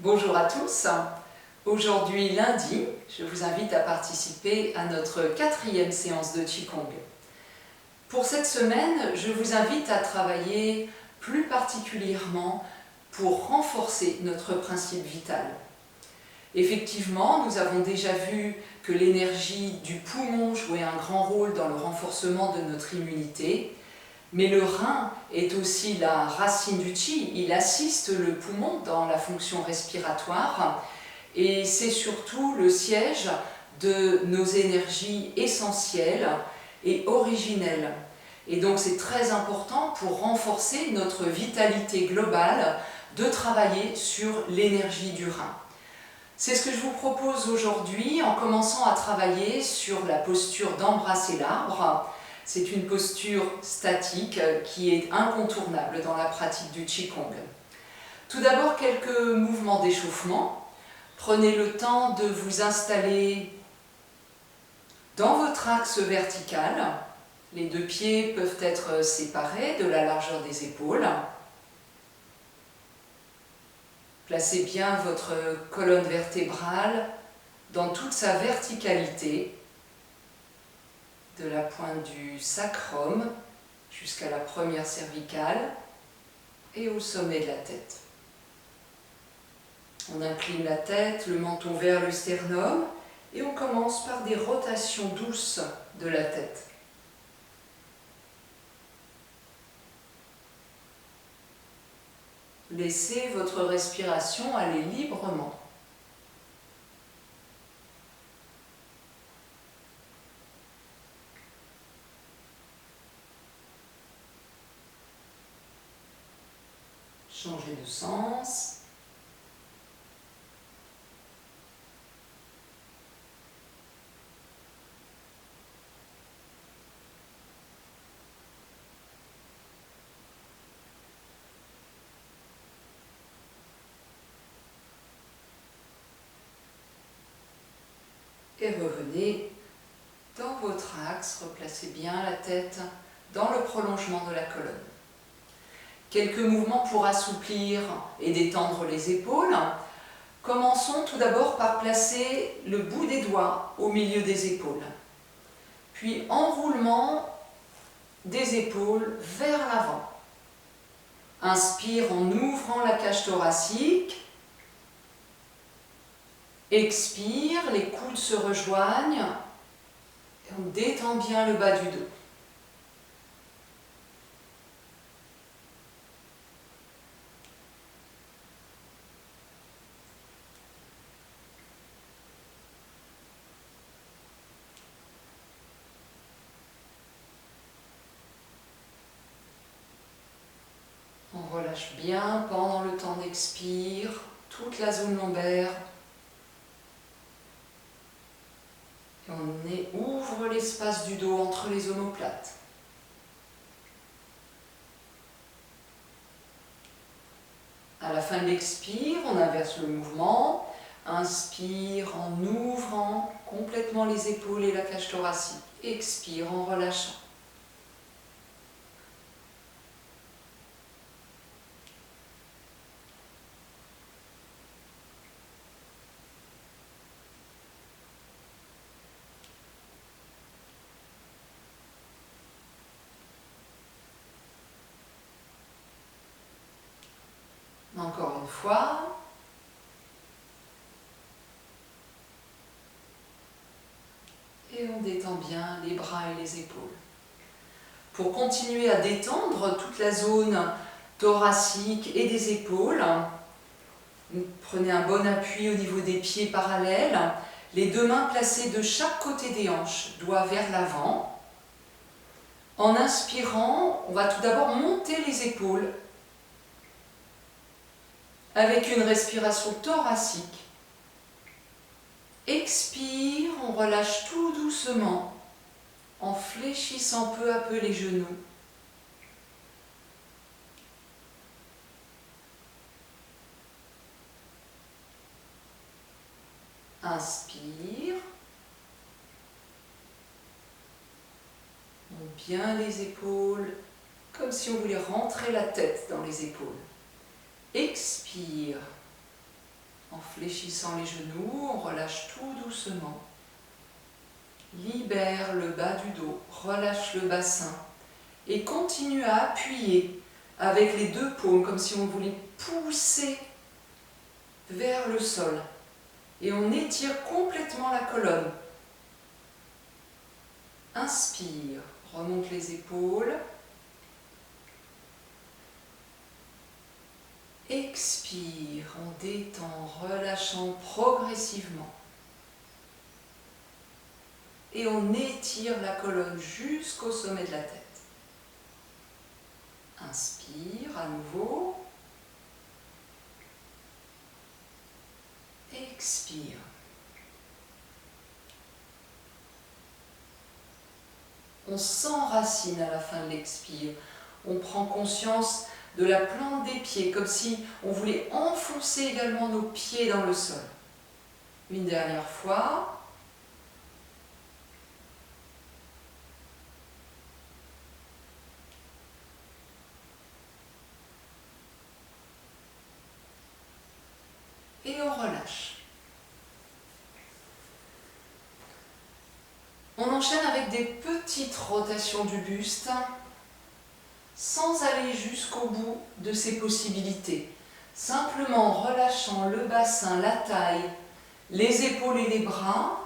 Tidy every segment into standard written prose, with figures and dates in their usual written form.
Bonjour à tous. Aujourd'hui lundi, je vous invite à participer à notre 4e séance de Qigong. Pour cette semaine, je vous invite à travailler plus particulièrement pour renforcer notre principe vital. Effectivement, nous avons déjà vu que l'énergie du poumon jouait un grand rôle dans le renforcement de notre immunité, mais le rein est aussi la racine du Qi, il assiste le poumon dans la fonction respiratoire et c'est surtout le siège de nos énergies essentielles et originelles. Et donc c'est très important pour renforcer notre vitalité globale de travailler sur l'énergie du rein. C'est ce que je vous propose aujourd'hui en commençant à travailler sur la posture d'embrasser l'arbre. C'est une posture statique qui est incontournable dans la pratique du Qigong. Tout d'abord, quelques mouvements d'échauffement. Prenez le temps de vous installer dans votre axe vertical. Les deux pieds peuvent être séparés de la largeur des épaules. Placez bien votre colonne vertébrale dans toute sa verticalité, de la pointe du sacrum jusqu'à la première cervicale et au sommet de la tête. On incline la tête, le menton vers le sternum et on commence par des rotations douces de la tête. Laissez votre respiration aller librement. Changez de sens. Et revenez dans votre axe, replacez bien la tête dans le prolongement de la colonne. Quelques mouvements pour assouplir et détendre les épaules. Commençons tout d'abord par placer le bout des doigts au milieu des épaules. Puis enroulement des épaules vers l'avant. Inspire en ouvrant la cage thoracique. Expire, les coudes se rejoignent. Et on détend bien le bas du dos. On relâche bien pendant le temps d'expire toute la zone lombaire. Et on ouvre l'espace du dos entre les omoplates. À la fin de l'expire, on inverse le mouvement. Inspire en ouvrant complètement les épaules et la cage thoracique. Expire en relâchant. Encore une fois. Et on détend bien les bras et les épaules. Pour continuer à détendre toute la zone thoracique et des épaules, prenez un bon appui au niveau des pieds parallèles. Les deux mains placées de chaque côté des hanches, doigts vers l'avant. En inspirant, on va tout d'abord monter les épaules avec une respiration thoracique. Expire, on relâche tout doucement en fléchissant peu à peu les genoux. Inspire. Monte bien les épaules, comme si on voulait rentrer la tête dans les épaules. Expire. En fléchissant les genoux, on relâche tout doucement. Libère le bas du dos, relâche le bassin et continue à appuyer avec les deux paumes comme si on voulait pousser vers le sol. Et on étire complètement la colonne. Inspire, remonte les épaules. Expire, on détend, relâchant progressivement. Et on étire la colonne jusqu'au sommet de la tête. Inspire à nouveau. Expire. On s'enracine à la fin de l'expire. On prend conscience de la plante des pieds, comme si on voulait enfoncer également nos pieds dans le sol. Une dernière fois. Et on relâche. On enchaîne avec des petites rotations du buste, sans aller jusqu'au bout de ces possibilités. Simplement en relâchant le bassin, la taille, les épaules et les bras,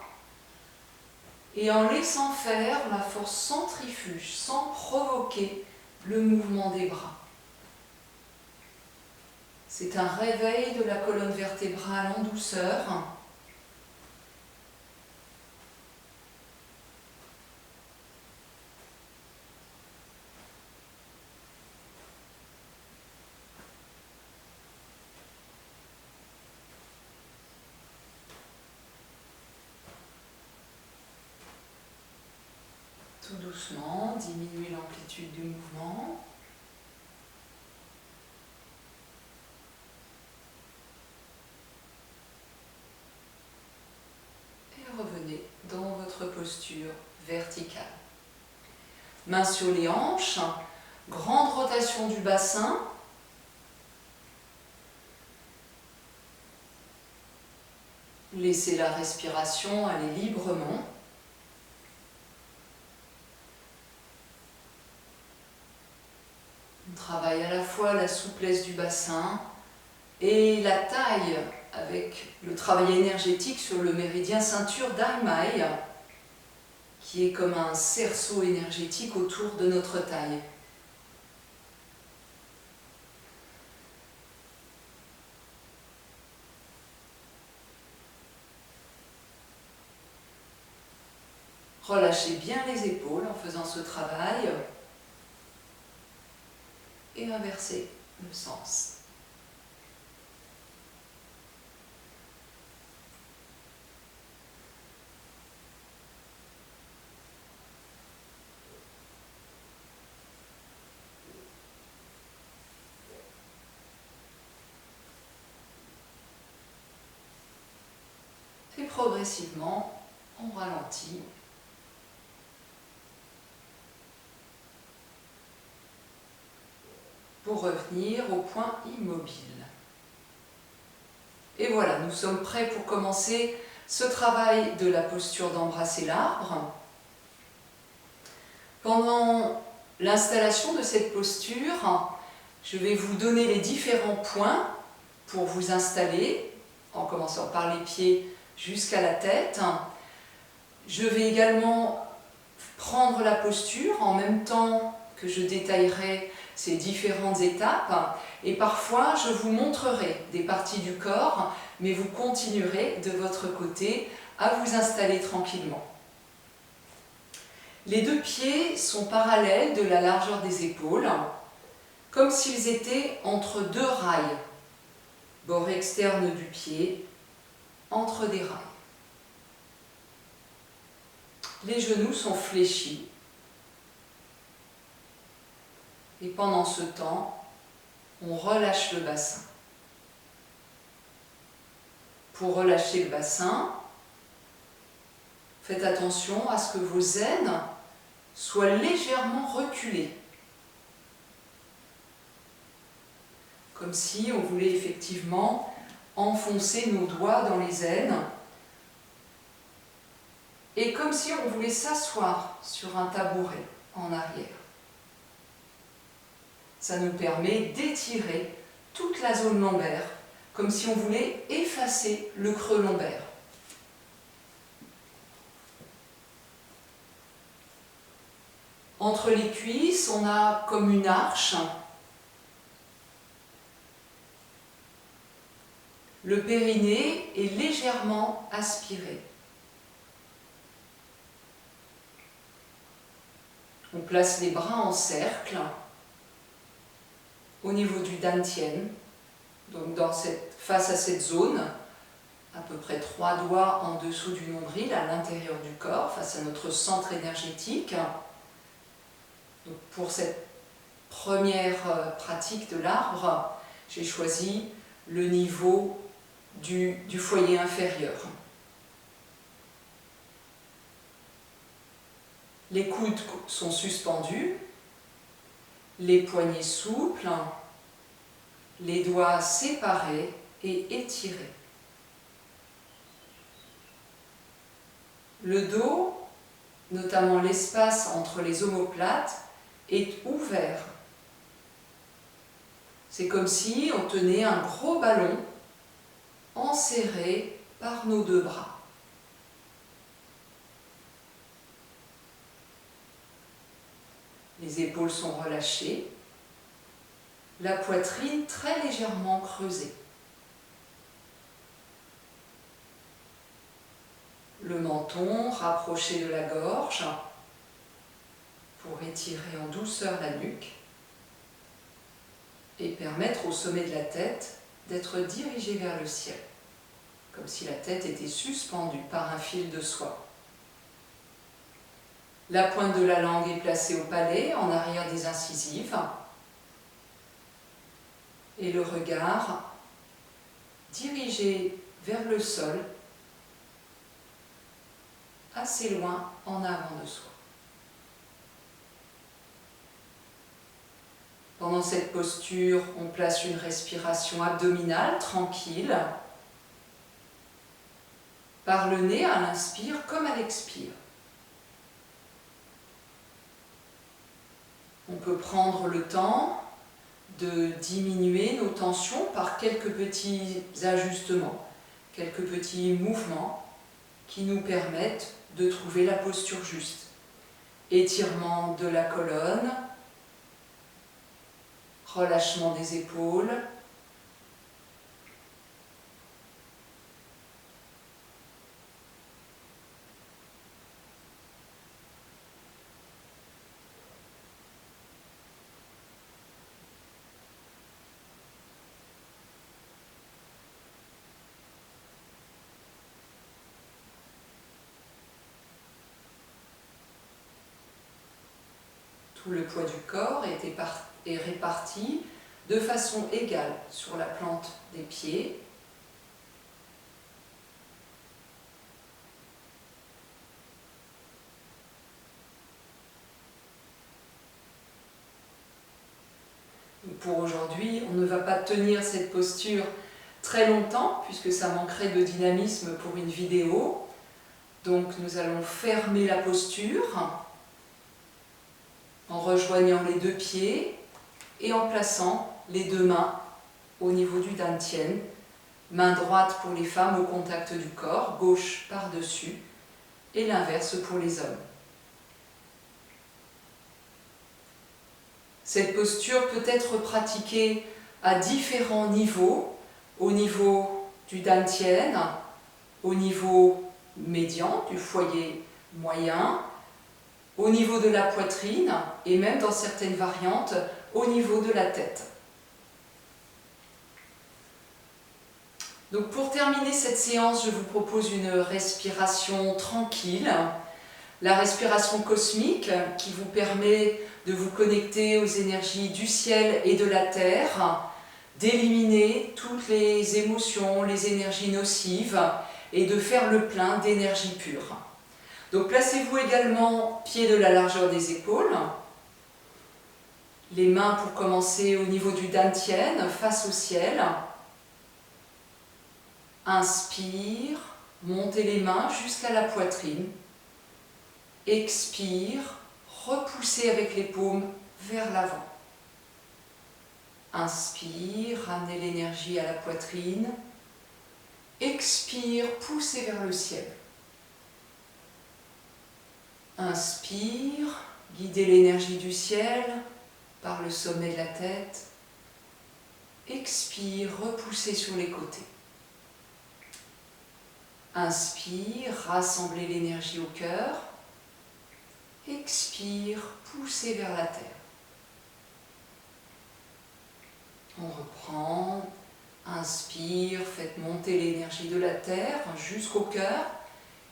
et en laissant faire la force centrifuge, sans provoquer le mouvement des bras. C'est un réveil de la colonne vertébrale en douceur. Tout doucement, diminuer l'amplitude du mouvement. Et revenez dans votre posture verticale. Mains sur les hanches, grande rotation du bassin. Laissez la respiration aller librement. On travaille à la fois la souplesse du bassin et la taille avec le travail énergétique sur le méridien ceinture d'Aimai, qui est comme un cerceau énergétique autour de notre taille. Relâchez bien les épaules en faisant ce travail et inversez le sens. Et progressivement, on ralentit. Pour revenir au point immobile. Et voilà, nous sommes prêts pour commencer ce travail de la posture d'embrasser l'arbre. Pendant l'installation de cette posture, je vais vous donner les différents points pour vous installer, en commençant par les pieds jusqu'à la tête. Je vais également prendre la posture en même temps que je détaillerai ces différentes étapes, et parfois je vous montrerai des parties du corps, mais vous continuerez de votre côté à vous installer tranquillement. Les deux pieds sont parallèles de la largeur des épaules, comme s'ils étaient entre deux rails, bord externe du pied, entre des rails. Les genoux sont fléchis. Et pendant ce temps, on relâche le bassin. Pour relâcher le bassin, faites attention à ce que vos aines soient légèrement reculées. Comme si on voulait effectivement enfoncer nos doigts dans les aines et comme si on voulait s'asseoir sur un tabouret en arrière. Ça nous permet d'étirer toute la zone lombaire, comme si on voulait effacer le creux lombaire. Entre les cuisses, on a comme une arche. Le périnée est légèrement aspiré. On place les bras en cercle au niveau du dantian, donc face à cette zone, à peu près 3 doigts en dessous du nombril, à l'intérieur du corps, face à notre centre énergétique. Donc pour cette première pratique de l'arbre, j'ai choisi le niveau du foyer inférieur. Les coudes sont suspendus, les poignets souples, les doigts séparés et étirés. Le dos, notamment l'espace entre les omoplates, est ouvert. C'est comme si on tenait un gros ballon enserré par nos 2 bras. Les épaules sont relâchées, la poitrine très légèrement creusée. Le menton rapproché de la gorge pour étirer en douceur la nuque et permettre au sommet de la tête d'être dirigé vers le ciel, comme si la tête était suspendue par un fil de soie. La pointe de la langue est placée au palais, en arrière des incisives, et le regard dirigé vers le sol, assez loin en avant de soi. Pendant cette posture, on place une respiration abdominale tranquille, par le nez à l'inspire comme à l'expire. On peut prendre le temps de diminuer nos tensions par quelques petits ajustements, quelques petits mouvements qui nous permettent de trouver la posture juste. Étirement de la colonne, relâchement des épaules, tout le poids du corps est réparti de façon égale sur la plante des pieds. Pour aujourd'hui, on ne va pas tenir cette posture très longtemps puisque ça manquerait de dynamisme pour une vidéo. Donc nous allons fermer la posture en rejoignant les 2 pieds et en plaçant les 2 mains au niveau du dantian. Main droite pour les femmes au contact du corps, gauche par-dessus, et l'inverse pour les hommes. Cette posture peut être pratiquée à différents niveaux, au niveau du dantian, au niveau médian, du foyer moyen, au niveau de la poitrine et même dans certaines variantes au niveau de la tête. Donc pour terminer cette séance, je vous propose une respiration tranquille, la respiration cosmique qui vous permet de vous connecter aux énergies du ciel et de la terre, d'éliminer toutes les émotions, les énergies nocives et de faire le plein d'énergie pure. Donc placez-vous également pied de la largeur des épaules, les mains pour commencer au niveau du dantian, face au ciel. Inspire, montez les mains jusqu'à la poitrine. Expire, repoussez avec les paumes vers l'avant. Inspire, ramenez l'énergie à la poitrine. Expire, poussez vers le ciel. Inspire, guidez l'énergie du ciel par le sommet de la tête. Expire, repoussez sur les côtés. Inspire, rassemblez l'énergie au cœur. Expire, poussez vers la terre. On reprend. Inspire, faites monter l'énergie de la terre jusqu'au cœur.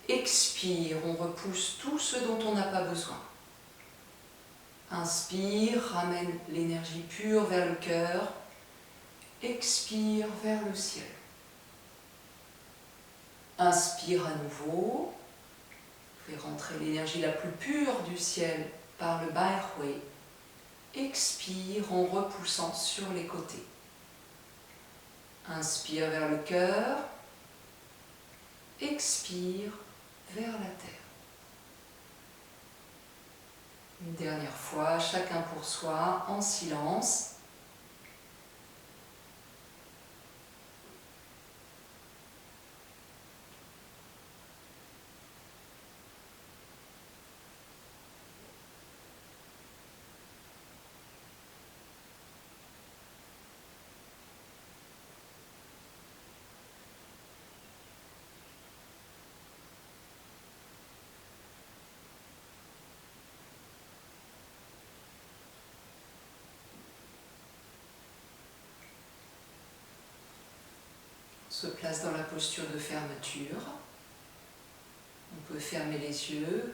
Expire, on repousse tout ce dont on n'a pas besoin. Inspire, ramène l'énergie pure vers le cœur. Expire vers le ciel. Inspire à nouveau. Fais rentrer l'énergie la plus pure du ciel par le Baihui. Expire en repoussant sur les côtés. Inspire vers le cœur. Expire vers la terre. Une dernière fois, chacun pour soi, en silence. Se place dans la posture de fermeture. On peut fermer les yeux,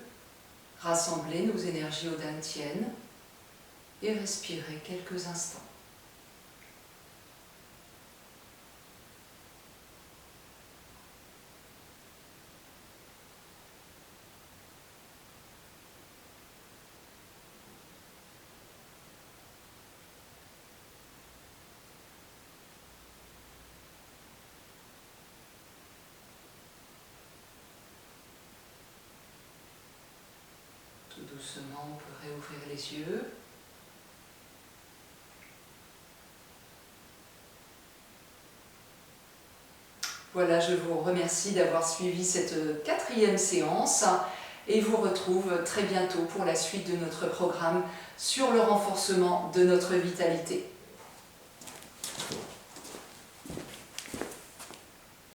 rassembler nos énergies au dantian et respirer quelques instants. Tout doucement, on peut réouvrir les yeux. Voilà, je vous remercie d'avoir suivi cette 4e séance et vous retrouve très bientôt pour la suite de notre programme sur le renforcement de notre vitalité.